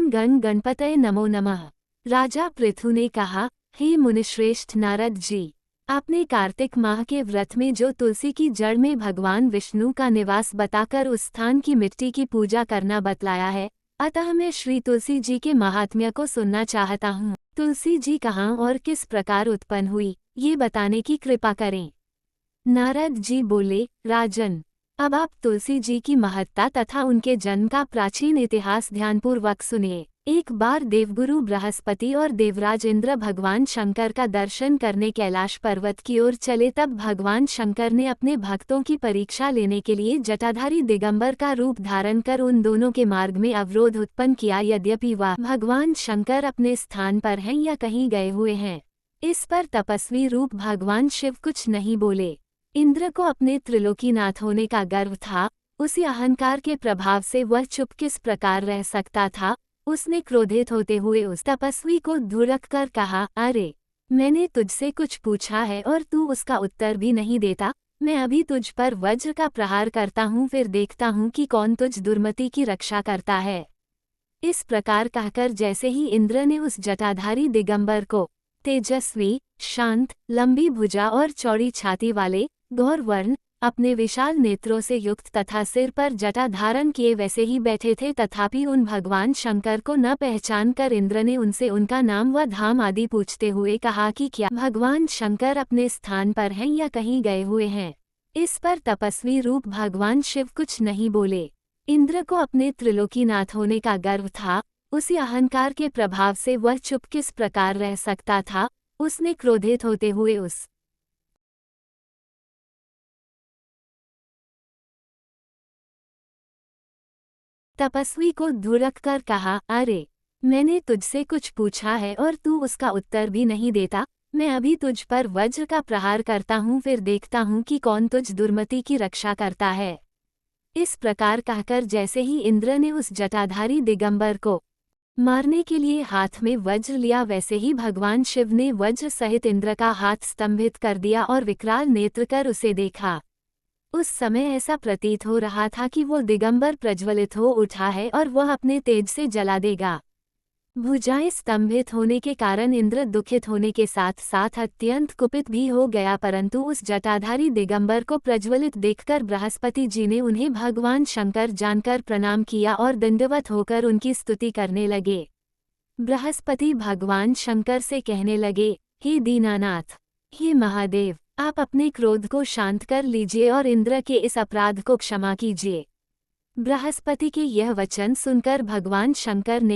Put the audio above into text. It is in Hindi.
ओम गण गणपतये नमो नमः। राजा पृथु ने कहा, हे मुनिश्रेष्ठ नारद जी, आपने कार्तिक माह के व्रत में जो तुलसी की जड़ में भगवान विष्णु का निवास बताकर उस स्थान की मिट्टी की पूजा करना बतलाया है, अतः मैं श्री तुलसी जी के महात्म्य को सुनना चाहता हूँ। तुलसी जी कहाँ और किस प्रकार उत्पन्न हुई, ये बताने की कृपा करें। नारद जी बोले, राजन, अब आप तुलसी जी की महत्ता तथा उनके जन्म का प्राचीन इतिहास ध्यानपूर्वक सुनिए। एक बार देवगुरु बृहस्पति और देवराज इंद्र भगवान शंकर का दर्शन करने कैलाश पर्वत की ओर चले, तब भगवान शंकर ने अपने भक्तों की परीक्षा लेने के लिए जटाधारी दिगंबर का रूप धारण कर उन दोनों के मार्ग में अवरोध उत्पन्न किया। यद्यपि वह भगवान शंकर अपने स्थान पर हैं या कहीं गए हुए हैं, इस पर तपस्वी रूप भगवान शिव कुछ नहीं बोले। इंद्र को अपने त्रिलोकीनाथ होने का गर्व था, उसी अहंकार के प्रभाव से वह चुप किस प्रकार रह सकता था। उसने क्रोधित होते हुए उस तपस्वी को धुड़क कर कहा, अरे, मैंने तुझसे कुछ पूछा है और तू उसका उत्तर भी नहीं देता। मैं अभी तुझ पर वज्र का प्रहार करता हूँ, फिर देखता हूँ कि कौन तुझ दुर्मति की रक्षा करता है। इस प्रकार कहकर जैसे ही इंद्र ने उस जटाधारी दिगंबर को, तेजस्वी, शांत, लंबी भुजा और चौड़ी छाती वाले, गौर वर्ण, अपने विशाल नेत्रों से युक्त तथा सिर पर जटा धारण किए वैसे ही बैठे थे, तथापि उन भगवान शंकर को न पहचान कर इंद्र ने उनसे उनका नाम व धाम आदि पूछते हुए कहा कि क्या भगवान शंकर अपने स्थान पर हैं या कहीं गए हुए हैं। इस पर तपस्वी रूप भगवान शिव कुछ नहीं बोले। इंद्र को अपने त्रिलोकीनाथ होने का गर्व था, उसी अहंकार के प्रभाव से वह चुप किस प्रकार रह सकता था। उसने क्रोधित होते हुए उस तपस्वी को धुड़क कर कहा, अरे, मैंने तुझसे कुछ पूछा है और तू उसका उत्तर भी नहीं देता। मैं अभी तुझ पर वज्र का प्रहार करता हूँ, फिर देखता हूँ कि कौन तुझ दुर्मति की रक्षा करता है। इस प्रकार कहकर जैसे ही इंद्र ने उस जटाधारी दिगंबर को मारने के लिए हाथ में वज्र लिया, वैसे ही भगवान शिव ने वज्र सहित इंद्र का हाथ स्तंभित कर दिया और विकराल नेत्र कर उसे देखा। उस समय ऐसा प्रतीत हो रहा था कि वो दिगंबर प्रज्वलित हो उठा है और वह अपने तेज से जला देगा। भुजाएं स्तंभित होने के कारण इंद्र दुखित होने के साथ साथ अत्यंत कुपित भी हो गया, परंतु उस जटाधारी दिगंबर को प्रज्वलित देखकर बृहस्पति जी ने उन्हें भगवान शंकर जानकर प्रणाम किया और दंडवत होकर उनकी स्तुति करने लगे। बृहस्पति भगवान शंकर से कहने लगे, हे दीनानाथ, हे महादेव, आप अपने क्रोध को शांत कर लीजिए और इंद्र के इस अपराध को क्षमा कीजिए। बृहस्पति के यह वचन सुनकर भगवान शंकर ने